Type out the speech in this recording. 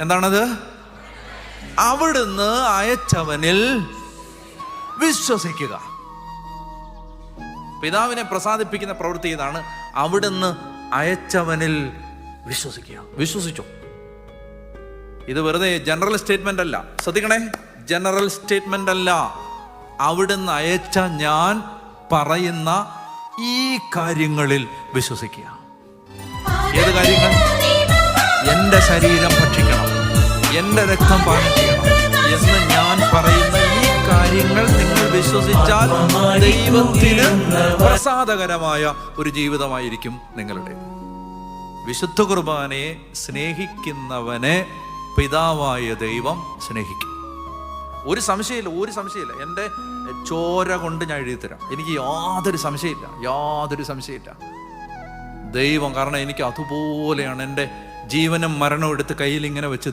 എന്താണത്? അവിടുന്ന് അയച്ചവനിൽ വിശ്വസിക്കുക. പിതാവിനെ പ്രസാദിപ്പിക്കുന്ന പ്രവൃത്തി ഇതാണ്. അവിടുന്ന് അയച്ചവനിൽ വിശ്വസിക്കുക. വിശ്വസിച്ചോ? ഇത് വെറുതെ ജനറൽ സ്റ്റേറ്റ്മെന്റ് അല്ല. ശ്രദ്ധിക്കണേ, ജനറൽ സ്റ്റേറ്റ്മെന്റ് അല്ല. അവിടുന്ന് അയച്ച ഞാൻ പറയുന്ന ഈ കാര്യങ്ങളിൽ വിശ്വസിക്കുക. ഏത് കാര്യങ്ങൾ? എൻ്റെ ശരീരം ഭക്ഷിക്കണം, എൻ്റെ രക്തം പാനം ചെയ്യണം എന്ന് ഞാൻ പറയുന്ന ഈ കാര്യങ്ങൾ നിങ്ങൾ വിശ്വസിച്ചാൽ ദൈവത്തിന് പ്രസാദകരമായ ഒരു ജീവിതമായിരിക്കും നിങ്ങളുടെ. വിശുദ്ധ കുർബാനയെ സ്നേഹിക്കുന്നവനെ പിതാവായ ദൈവം സ്നേഹിക്കും. ഒരു സംശയമില്ല. എൻ്റെ ചോര കൊണ്ട് ഞാൻ എഴുതി തരാം. എനിക്ക് യാതൊരു സംശയമില്ല. ദൈവം, കാരണം എനിക്ക് അതുപോലെയാണ്. എൻ്റെ ജീവനും മരണവും എടുത്ത് കയ്യിൽ ഇങ്ങനെ വെച്ച്